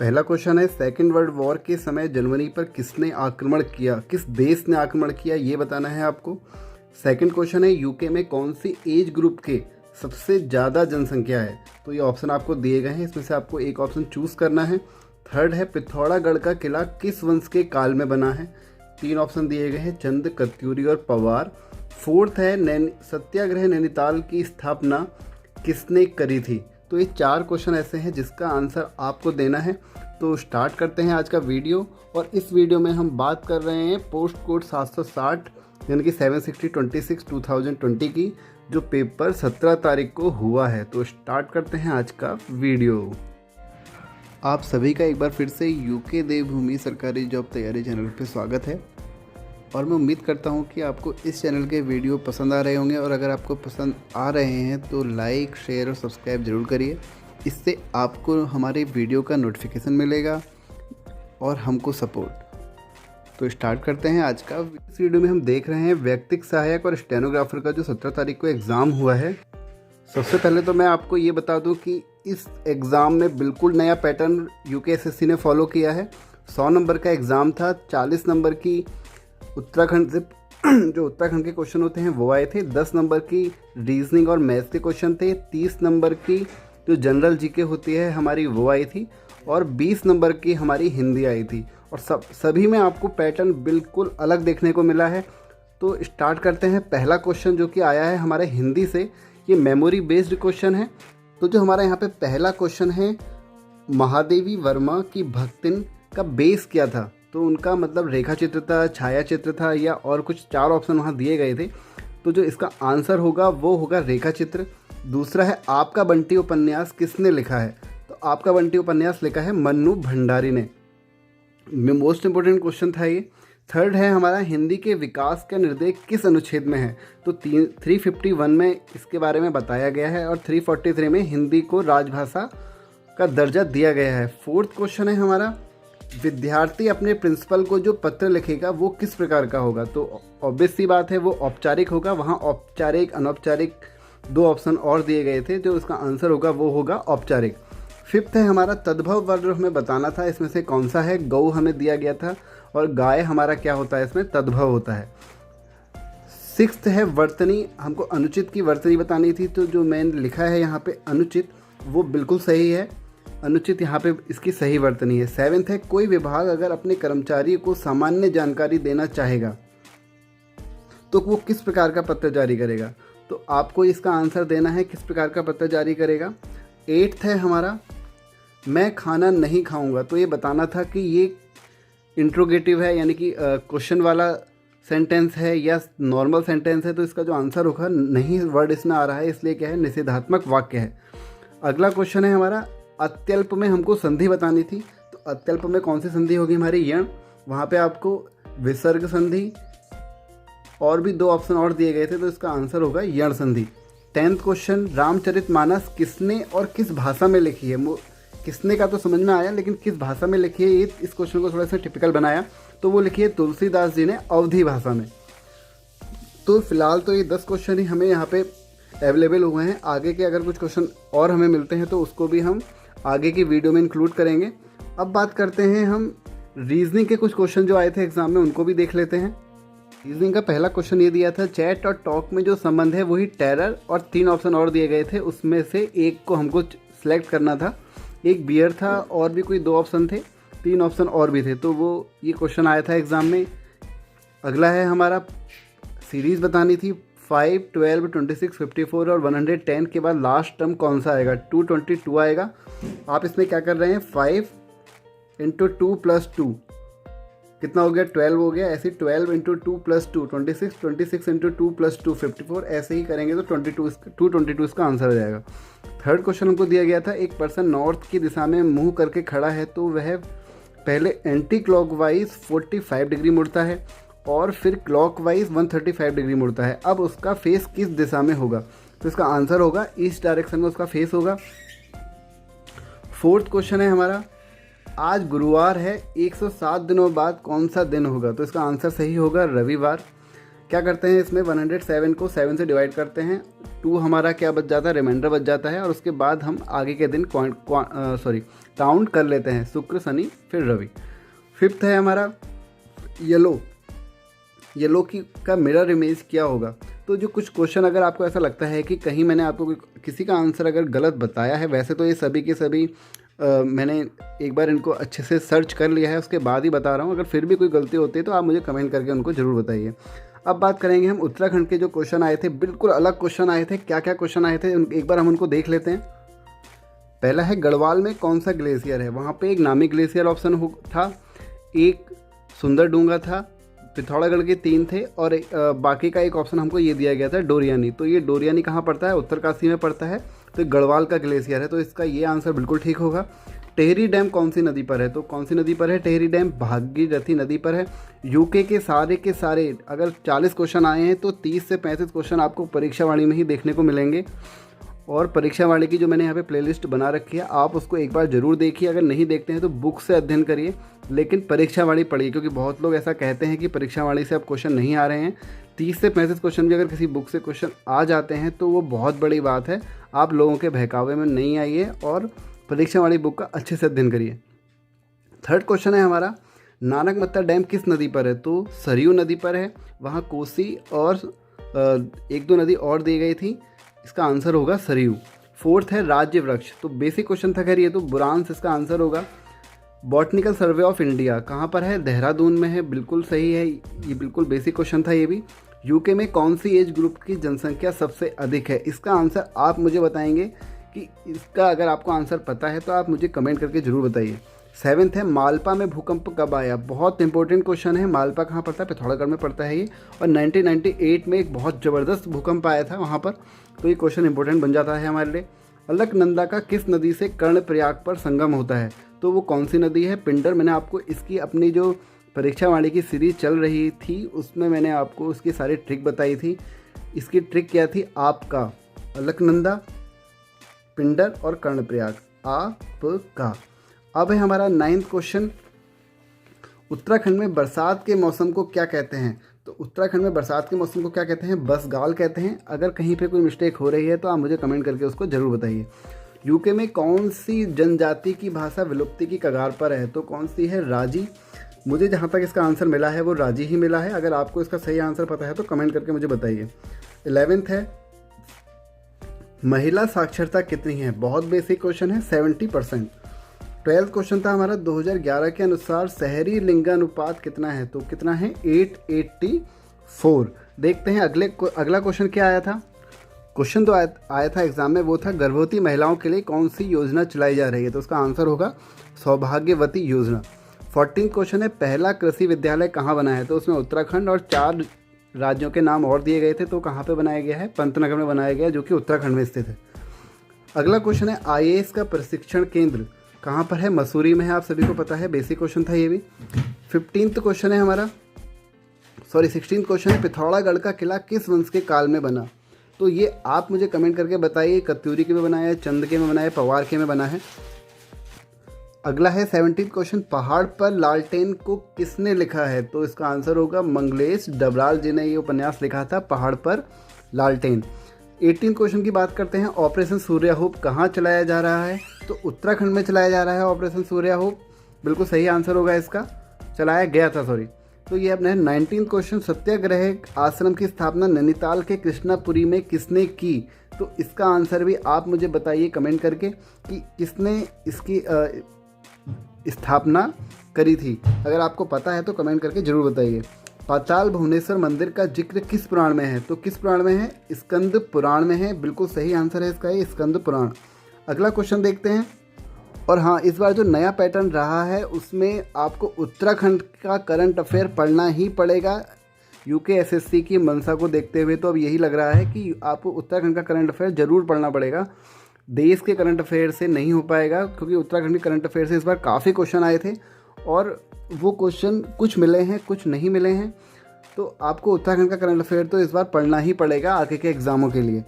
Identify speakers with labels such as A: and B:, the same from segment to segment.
A: पहला क्वेश्चन है, second world war के समय जर्मनी पर किसने आक्रमण किया, किस देश ने आक्रमण किया, ये बताना है आपको। सेकंड क्वेश्चन है, यूके में कौन सी एज ग्रुप के सबसे ज़्यादा जनसंख्या है। तो ये ऑप्शन आपको दिए गए हैं, इसमें से आपको एक ऑप्शन चूज़ करना है। थर्ड है, पिथौरागढ़ का किला किस वंश के काल में बना है। 3 ऑप्शन दिए गए हैं, चंद, कत्यूरी और पवार। फोर्थ है, सत्याग्रह नैनीताल की स्थापना किसने करी थी। तो ये 4 क्वेश्चन ऐसे हैं जिसका आंसर आपको देना है। तो स्टार्ट करते हैं आज का वीडियो। और इस वीडियो में हम बात कर रहे हैं पोस्ट कोड 760 यानी कि 76026/2020 की, जो पेपर 17 तारीख को हुआ है। तो स्टार्ट करते हैं आज का वीडियो। आप सभी का एक बार फिर से यूके देवभूमि सरकारी जॉब तैयारी चैनल पे स्वागत है। और मैं उम्मीद करता हूँ कि आपको इस चैनल के वीडियो पसंद आ रहे होंगे, और अगर आपको पसंद आ रहे हैं तो लाइक, शेयर और सब्सक्राइब ज़रूर करिए। इससे आपको हमारे वीडियो का नोटिफिकेशन मिलेगा और हमको सपोर्ट। तो स्टार्ट करते हैं आज का। इस वीडियो में हम देख रहे हैं व्यक्तिक सहायक और स्टेनोग्राफर का जो 17 तारीख को एग्ज़ाम हुआ है। सबसे पहले तो मैं आपको ये बता दूं कि इस एग्ज़ाम में बिल्कुल नया पैटर्न यूकेएसएससी ने फॉलो किया है। 100 नंबर का एग्ज़ाम था, 40 नंबर की उत्तराखंड से जो उत्तराखंड के क्वेश्चन होते हैं वो आए थे, 10 नंबर की रीजनिंग और मैथ्स के क्वेश्चन थे, 30 नंबर की जो जनरल जीके होती है हमारी वो आई थी, और 20 नंबर की हमारी हिंदी आई थी। और सभी में आपको पैटर्न बिल्कुल अलग देखने को मिला है। तो स्टार्ट करते हैं। पहला क्वेश्चन जो कि आया है हमारे हिंदी से, ये मेमोरी बेस्ड क्वेश्चन है। तो जो हमारा यहाँ पे पहला क्वेश्चन है, महादेवी वर्मा की भक्तिन का बेस क्या था। तो उनका मतलब रेखा चित्र था, छाया चित्र था, या और कुछ 4 ऑप्शन वहाँ दिए गए थे। तो जो इसका आंसर होगा वो होगा रेखा चित्र। दूसरा है, आपका बंटी उपन्यास किसने लिखा है। तो आपका बंटी उपन्यास लिखा है मन्नू भंडारी ने। मोस्ट इंपोर्टेंट क्वेश्चन था ये। थर्ड है हमारा, हिंदी के विकास का निर्देश किस अनुच्छेद में है। तो 351 में इसके बारे में बताया गया है, और 343 में हिंदी को राजभाषा का दर्जा दिया गया है। फोर्थ क्वेश्चन है हमारा, विद्यार्थी अपने प्रिंसिपल को जो पत्र लिखेगा वो किस प्रकार का होगा। तो ऑब्वियस सी बात है वो औपचारिक होगा। वहाँ औपचारिक, अनौपचारिक 2 ऑप्शन और दिए गए थे, जो इसका आंसर होगा वो होगा औपचारिक। फिफ्थ है हमारा, तद्भव वर्ग हमें बताना था, इसमें से कौन सा है। गौ हमें दिया गया था, और गाय हमारा क्या होता है, इसमें तद्भव होता है। सिक्स्थ है वर्तनी, हमको अनुचित की वर्तनी बतानी थी। तो जो मैंने लिखा है यहाँ पे अनुचित, वो बिल्कुल सही है। अनुचित यहाँ पे इसकी सही वर्तनी है। 7th है, कोई विभाग अगर अपने कर्मचारियों को सामान्य जानकारी देना चाहेगा तो वो किस प्रकार का पत्र जारी करेगा। तो आपको इसका आंसर देना है किस प्रकार का पत्र जारी करेगा। 8th है हमारा, मैं खाना नहीं खाऊंगा। तो ये बताना था कि ये इंट्रोगेटिव है, यानी कि क्वेश्चन वाला सेंटेंस है या नॉर्मल सेंटेंस है। तो इसका जो आंसर होगा, नहीं वर्ड इसमें आ रहा है, इसलिए क्या है, निषेधात्मक वाक्य है। अगला क्वेश्चन है हमारा, अत्यल्प में हमको संधि बतानी थी। तो अत्यल्प में कौन सी संधि होगी हमारी, यण। वहाँ पे आपको विसर्ग संधि और भी 2 ऑप्शन और दिए गए थे, तो इसका आंसर होगा यण संधि। 10th क्वेश्चन, रामचरितमानस किसने और किस भाषा में लिखी है। किसने का तो समझ में आया, लेकिन किस भाषा में लिखी है, ये इस क्वेश्चन को थोड़ा सा टिपिकल बनाया। तो वो लिखी है तुलसीदास जी ने अवधी भाषा में। तो फिलहाल तो ये 10 क्वेश्चन ही हमें यहाँ पे अवेलेबल हुए हैं। आगे के अगर कुछ क्वेश्चन और हमें मिलते हैं तो उसको भी हम आगे की वीडियो में इंक्लूड करेंगे। अब बात करते हैं हम रीजनिंग के कुछ क्वेश्चन जो आए थे एग्जाम में, उनको भी देख लेते हैं। रीजनिंग का पहला क्वेश्चन ये दिया था, चैट और टॉक में जो संबंध है वही टेरर, और 3 ऑप्शन और दिए गए थे, उसमें से एक को हमको सिलेक्ट करना था। एक बियर था, और भी कोई 2 ऑप्शन थे, 3 ऑप्शन और भी थे। तो वो ये क्वेश्चन आया था एग्ज़ाम में। अगला है हमारा, सीरीज़ बतानी थी, 5, 12, 26, 54 और 110 के बाद लास्ट टर्म कौन सा आएगा। 222 आएगा। आप इसमें क्या कर रहे हैं, 5 × 2 + 2 कितना हो गया, 12 हो गया। ऐसे 12 × 2 + 2 26, 26 × 2 + 2 54, ऐसे ही करेंगे तो 222 इसका आंसर हो जाएगा। थर्ड क्वेश्चन हमको दिया गया था, एक पर्सन नॉर्थ की दिशा में मुंह करके खड़ा है, तो वह पहले एंटी क्लॉकवाइज 45 डिग्री मुड़ता है और फिर क्लॉकवाइज 135 डिग्री मुड़ता है। अब उसका फेस किस दिशा में होगा। तो इसका आंसर होगा ईस्ट डायरेक्शन में उसका फेस होगा। फोर्थ क्वेश्चन है हमारा, आज गुरुवार है, 107 दिनों बाद कौन सा दिन होगा। तो इसका आंसर सही होगा रविवार। क्या करते हैं इसमें, 107 को 7 से डिवाइड करते हैं, 2 हमारा क्या बच जाता है, रिमाइंडर बच जाता है, और उसके बाद हम आगे के दिन काउंट कर लेते हैं, शुक्र शनि फिर रवि। फिफ्थ है हमारा येलो, येलो की का मिरर इमेज क्या होगा। तो जो कुछ क्वेश्चन अगर आपको ऐसा लगता है कि कहीं मैंने आपको किसी का आंसर अगर गलत बताया है, वैसे तो ये सभी के सभी मैंने एक बार इनको अच्छे से सर्च कर लिया है, उसके बाद ही बता रहा हूँ। अगर फिर भी कोई गलती होती है तो आप मुझे कमेंट करके उनको ज़रूर बताइए। अब बात करेंगे हम उत्तराखंड के जो क्वेश्चन आए थे, बिल्कुल अलग क्वेश्चन आए थे। क्या क्या क्वेश्चन आए थे एक बार हम उनको देख लेते हैं। पहला है गढ़वाल में कौन सा ग्लेशियर है। वहाँ पे एक नामी ग्लेशियर ऑप्शन था, एक सुंदरडूंगा था, पिथौरागढ़ के 3 थे और बाकी का एक ऑप्शन हमको ये दिया गया था डोरियानी। तो ये डोरियानी कहाँ पड़ता है, उत्तरकाशी में पड़ता है। तो गढ़वाल का ग्लेशियर है, तो इसका ये आंसर बिल्कुल ठीक होगा। टेहरी डैम कौन सी नदी पर है, तो कौन सी नदी पर है टेहरी डैम, भागीरथी नदी पर है। यूके के सारे अगर 40 क्वेश्चन आए हैं तो 30 से 35 क्वेश्चन आपको परीक्षा वाणी में ही देखने को मिलेंगे। और परीक्षा वाणी की जो मैंने यहाँ पे प्लेलिस्ट बना रखी है, आप उसको एक बार ज़रूर देखिए। अगर नहीं देखते हैं तो बुक से अध्ययन करिए, लेकिन परीक्षा वाणी पढ़िए, क्योंकि बहुत लोग ऐसा कहते हैं कि परीक्षा वाणी से अब क्वेश्चन नहीं आ रहे हैं। 30 से 35 क्वेश्चन भी अगर किसी बुक से क्वेश्चन आ जाते हैं तो वो बहुत बड़ी बात है। आप लोगों के बहकावे में नहीं आइए और परीक्षा वाली बुक का अच्छे से अध्ययन करिए। थर्ड क्वेश्चन है हमारा, नानकमत्ता डैम किस नदी पर है, तो सरयू नदी पर है। वहाँ कोसी और एक दो नदी और दी गई थी, इसका आंसर होगा सरयू। फोर्थ है राज्य वृक्ष, तो बेसिक क्वेश्चन था खैर ये, तो बुरांस इसका आंसर होगा। बॉटनिकल सर्वे ऑफ इंडिया कहाँ पर है, देहरादून में है, बिल्कुल सही है, ये बिल्कुल बेसिक क्वेश्चन था ये भी। यूके में कौन सी एज ग्रुप की जनसंख्या सबसे अधिक है, इसका आंसर आप मुझे बताएंगे कि इसका अगर आपको आंसर पता है तो आप मुझे कमेंट करके ज़रूर बताइए। सेवन्थ है मालपा में भूकंप कब आया, बहुत इंपॉर्टेंट क्वेश्चन है। मालपा कहाँ पड़ता है, पिथौरागढ़ में पड़ता है ये, और 1998 में एक बहुत ज़बरदस्त भूकंप आया था वहाँ पर, तो ये क्वेश्चन इंपॉर्टेंट बन जाता है हमारे लिए। अलकनंदा का किस नदी से कर्णप्रयाग पर संगम होता है, तो वो कौन सी नदी है, पिंडर। मैंने आपको इसकी अपनी जो परीक्षा वाणी की सीरीज चल रही थी उसमें मैंने आपको उसकी सारी ट्रिक बताई थी। इसकी ट्रिक क्या थी, आपका अलकनंदा, पिंडर और कर्णप्रयाग, आपका। अब है हमारा 9th क्वेश्चन, उत्तराखंड में बरसात के मौसम को क्या कहते हैं, तो उत्तराखंड में बरसात के मौसम को क्या कहते हैं, बसगाल कहते हैं। अगर कहीं पे कोई मिस्टेक हो रही है तो आप मुझे कमेंट करके उसको ज़रूर बताइए। यूके में कौन सी जनजाति की भाषा विलुप्ति की कगार पर है, तो कौन सी है, राजी। मुझे जहाँ तक इसका आंसर मिला है वो राजी ही मिला है। अगर आपको इसका सही आंसर पता है तो कमेंट करके मुझे बताइए। 11th है महिला साक्षरता कितनी है, बहुत बेसिक क्वेश्चन है, 70%। 12th क्वेश्चन था हमारा 2011 के अनुसार शहरी लिंगानुपात कितना है, तो कितना है, 884। देखते हैं अगला क्वेश्चन क्या आया था। क्वेश्चन तो आया था एग्जाम में, वो था गर्भवती महिलाओं के लिए कौन सी योजना चलाई जा रही है, तो उसका आंसर होगा सौभाग्यवती योजना। 14th क्वेश्चन है पहला कृषि विद्यालय कहाँ बना है, तो उसमें उत्तराखंड और 4 राज्यों के नाम और दिए गए थे, तो कहाँ पे बनाया गया है, पंतनगर में बनाया गया, जो कि उत्तराखंड में स्थित है। अगला क्वेश्चन है IAS का प्रशिक्षण केंद्र कहाँ पर है, मसूरी में है, आप सभी को पता है, बेसिक क्वेश्चन था ये भी। 16th क्वेश्चन है पिथौरागढ़ का किला किस वंश के काल में बना, तो ये आप मुझे कमेंट करके बताइए, कत्यूरी के में बना है, चंद के में बना है, पवार के में बना है। अगला है 17th क्वेश्चन, पहाड़ पर लालटेन को किसने लिखा है, तो इसका आंसर होगा मंगलेश डबराल जी ने ये उपन्यास लिखा था, पहाड़ पर लालटेन। 18th क्वेश्चन की बात करते हैं, ऑपरेशन सूर्या होप कहाँ चलाया जा रहा है, तो उत्तराखंड में चलाया जा रहा है ऑपरेशन सूर्या होप, बिल्कुल सही आंसर होगा इसका, चलाया गया था सॉरी। तो ये अपने 19th क्वेश्चन, सत्याग्रह आश्रम की स्थापना नैनीताल के कृष्णापुरी में किसने की, तो इसका आंसर भी आप मुझे बताइए कमेंट करके कि किसने इसकी स्थापना करी थी। अगर आपको पता है तो कमेंट करके ज़रूर बताइए। पाताल भुवनेश्वर मंदिर का जिक्र किस पुराण में है, तो किस पुराण में है, स्कंद पुराण में है, बिल्कुल सही आंसर है इसका, ये स्कंद पुराण। अगला क्वेश्चन देखते हैं। और हाँ, इस बार जो नया पैटर्न रहा है उसमें आपको उत्तराखंड का करंट अफेयर पढ़ना ही पड़ेगा। UKSSC की मंशा को देखते हुए तो अब यही लग रहा है कि आपको उत्तराखंड का करंट अफेयर ज़रूर पढ़ना पड़ेगा, देश के करंट अफेयर से नहीं हो पाएगा, क्योंकि उत्तराखंड के करंट अफेयर से इस बार काफ़ी क्वेश्चन आए थे और वो क्वेश्चन कुछ मिले हैं कुछ नहीं मिले हैं, तो आपको उत्तराखंड का करंट अफेयर तो इस बार पढ़ना ही पड़ेगा आगे के एग्जामों के लिए।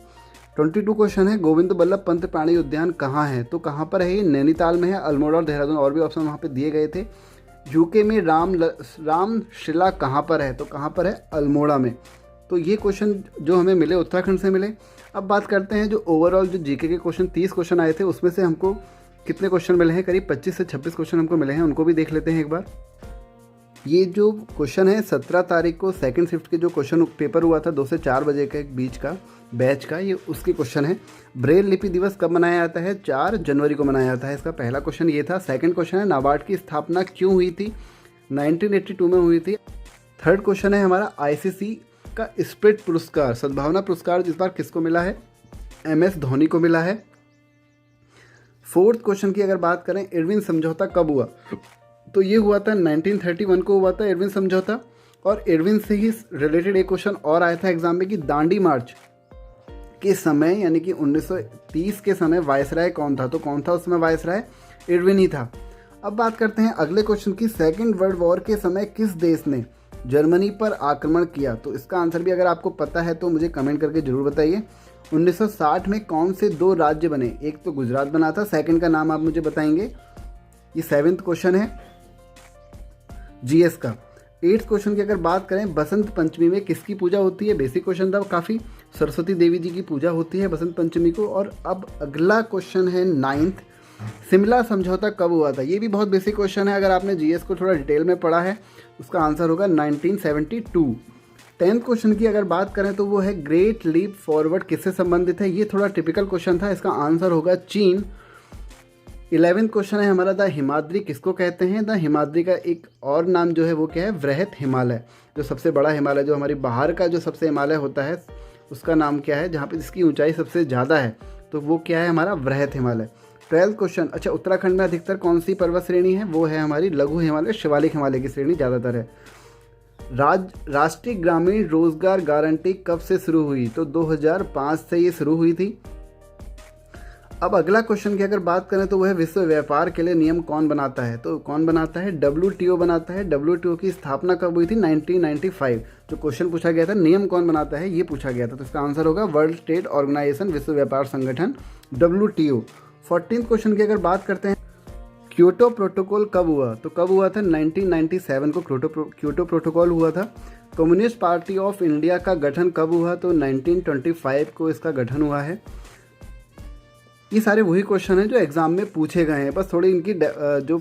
A: 22 क्वेश्चन है, गोविंद बल्लभ पंत प्राणी उद्यान कहाँ है, तो कहाँ पर है ये, नैनीताल में है, अल्मोड़ा और देहरादून और भी ऑप्शन वहाँ पे दिए गए थे। यूके में रामशिला कहाँ पर है, तो कहाँ पर है, अल्मोड़ा में। तो ये क्वेश्चन जो हमें मिले उत्तराखंड से मिले। अब बात करते हैं जो ओवरऑल जो जीके के क्वेश्चन 30 क्वेश्चन आए थे उसमें से हमको कितने क्वेश्चन मिले हैं, करीब 25 से 26 क्वेश्चन हमको मिले हैं, उनको भी देख लेते हैं एक बार। ये जो क्वेश्चन है 17 तारीख को सेकंड शिफ्ट के जो क्वेश्चन पेपर हुआ था 2 से 4 बजे के बीच का बैच का, ये उसके क्वेश्चन है। ब्रेल लिपि दिवस कब मनाया जाता है? 4 जनवरी को मनाया जाता है। इसका पहला क्वेश्चन ये था। सेकंड क्वेश्चन है नाबार्ड की स्थापना क्यों हुई थी? 1982 में हुई थी। थर्ड क्वेश्चन है हमारा आईसीसी का स्पिरिट पुरस्कार, सद्भावना पुरस्कार इस बार किसको मिला है? MS धोनी को मिला है। फोर्थ क्वेश्चन की अगर बात करें, इरविन समझौता कब हुआ? तो ये हुआ था 1931 को हुआ था इरविन समझौता। और इरविन से ही रिलेटेड एक क्वेश्चन और आया था एग्जाम में कि दांडी मार्च के समय यानी कि 1930 के समय वायसराय कौन था? तो कौन था उस समय वायसराय? इरविन ही था। अब बात करते हैं अगले क्वेश्चन की। सेकेंड वर्ल्ड वॉर के समय किस देश ने जर्मनी पर आक्रमण किया? तो इसका आंसर भी अगर आपको पता है तो मुझे कमेंट करके जरूर बताइए। 1960 में कौन से 2 राज्य बने? एक तो गुजरात बना था, सेकंड का नाम आप मुझे बताएंगे। ये 7th क्वेश्चन है जीएस का। 8th क्वेश्चन की अगर बात करें, बसंत पंचमी में किसकी पूजा होती है? बेसिक क्वेश्चन था काफ़ी। सरस्वती देवी जी की पूजा होती है बसंत पंचमी को। और अब अगला क्वेश्चन है 9th, शिमला समझौता कब हुआ था? ये भी बहुत बेसिक क्वेश्चन है, अगर आपने जीएस को थोड़ा डिटेल में पढ़ा है उसका आंसर होगा 1972। 10th क्वेश्चन की अगर बात करें तो वो है ग्रेट लीप फॉरवर्ड किससे संबंधित है? ये थोड़ा टिपिकल क्वेश्चन था, इसका आंसर होगा चीन। 11th क्वेश्चन है हमारा, द हिमाद्री किसको कहते हैं? द हिमाद्री का एक और नाम जो है वो क्या है? वृहत हिमालय। जो सबसे बड़ा हिमालय, जो हमारी बाहर का जो सबसे हिमालय होता है उसका नाम क्या है? जहाँ पे जिसकी ऊंचाई सबसे ज़्यादा है तो वो क्या है? हमारा वृहत हिमालय। 12th क्वेश्चन, अच्छा उत्तराखंड में अधिकतर कौन सी पर्वत श्रेणी है? वो है हमारी लघु हिमालय, शिवालिक हिमालय की श्रेणी ज़्यादातर है। राष्ट्रीय ग्रामीण रोजगार गारंटी कब से शुरू हुई? तो 2005 से ये शुरू हुई थी। अब अगला क्वेश्चन की अगर बात करें तो वह विश्व व्यापार के लिए नियम कौन बनाता है? तो कौन बनाता है? WTO बनाता है। WTO की स्थापना कब हुई थी? 1995। जो क्वेश्चन पूछा गया था नियम कौन बनाता है ये पूछा गया था, तो इसका आंसर होगा वर्ल्ड ट्रेड ऑर्गेनाइजेशन, विश्व व्यापार संगठन WTO। 14th क्वेश्चन की अगर बात करते हैं, क्योटो प्रोटोकॉल कब हुआ? तो कब हुआ था? 1997 को क्योटो प्रोटोकॉल हुआ था। कम्युनिस्ट पार्टी ऑफ इंडिया का गठन कब हुआ? तो 1925 को इसका गठन हुआ है। ये सारे वही क्वेश्चन हैं जो एग्ज़ाम में पूछे गए हैं, बस थोड़ी इनकी जो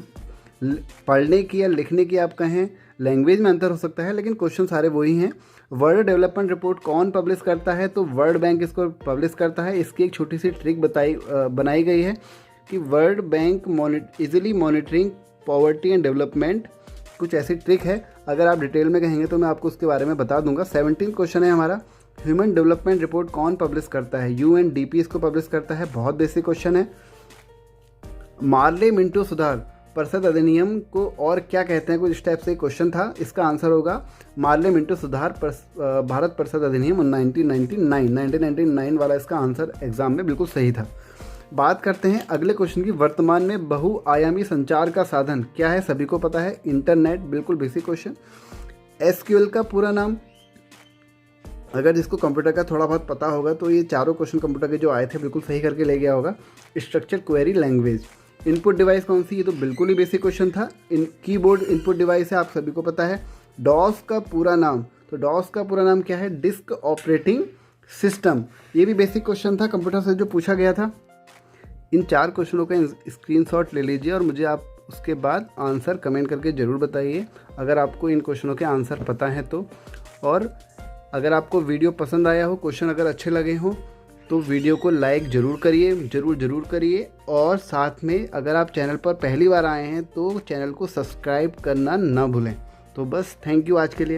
A: पढ़ने की या लिखने की आप कहें लैंग्वेज में अंतर हो सकता है, लेकिन क्वेश्चन सारे वही हैं। वर्ल्ड डेवलपमेंट रिपोर्ट कौन पब्लिश करता है? तो वर्ल्ड बैंक इसको पब्लिश करता है। इसकी एक छोटी सी ट्रिक बनाई गई है कि world bank easily monitoring poverty and development, कुछ ऐसी ट्रिक है। अगर आप डिटेल में कहेंगे तो मैं आपको उसके बारे में बता दूंगा। 17th क्वेश्चन है हमारा, ह्यूमन डेवलपमेंट रिपोर्ट कौन पब्लिश करता है? UNDP इसको पब्लिश करता है। बहुत बेसिक क्वेश्चन है। मार्ले मिंटो सुधार परिषद अधिनियम को और क्या कहते हैं? कुछ इस टाइप से क्वेश्चन था, इसका आंसर होगा मार्ले मिंटो सुधार भारत परिषद अधिनियम 1999 वाला इसका आंसर एग्जाम में बिल्कुल सही था। बात करते हैं अगले क्वेश्चन की, वर्तमान में बहुआयामी संचार का साधन क्या है? सभी को पता है, इंटरनेट। बिल्कुल बेसिक क्वेश्चन। SQL का पूरा नाम, अगर जिसको कंप्यूटर का थोड़ा बहुत पता होगा तो ये चारों क्वेश्चन कंप्यूटर के जो आए थे बिल्कुल सही करके ले गया होगा। Structure query language. Input device कौन सी? ये तो बिल्कुल ही बेसिक क्वेश्चन था। कीबोर्ड इनपुट डिवाइस है, आप सभी को पता है। डॉस का पूरा नाम, तो डॉस का पूरा नाम क्या है? Disk operating system. ये भी बेसिक क्वेश्चन था कंप्यूटर से जो पूछा गया था। इन 4 क्वेश्चनों का स्क्रीनशॉट ले लीजिए और मुझे आप उसके बाद आंसर कमेंट करके ज़रूर बताइए अगर आपको इन क्वेश्चनों के आंसर पता है तो। और अगर आपको वीडियो पसंद आया हो, क्वेश्चन अगर अच्छे लगे हों तो वीडियो को लाइक ज़रूर करिए, ज़रूर करिए। और साथ में अगर आप चैनल पर पहली बार आए हैं तो चैनल को सब्सक्राइब करना ना भूलें। तो बस थैंक यू आज के लिए।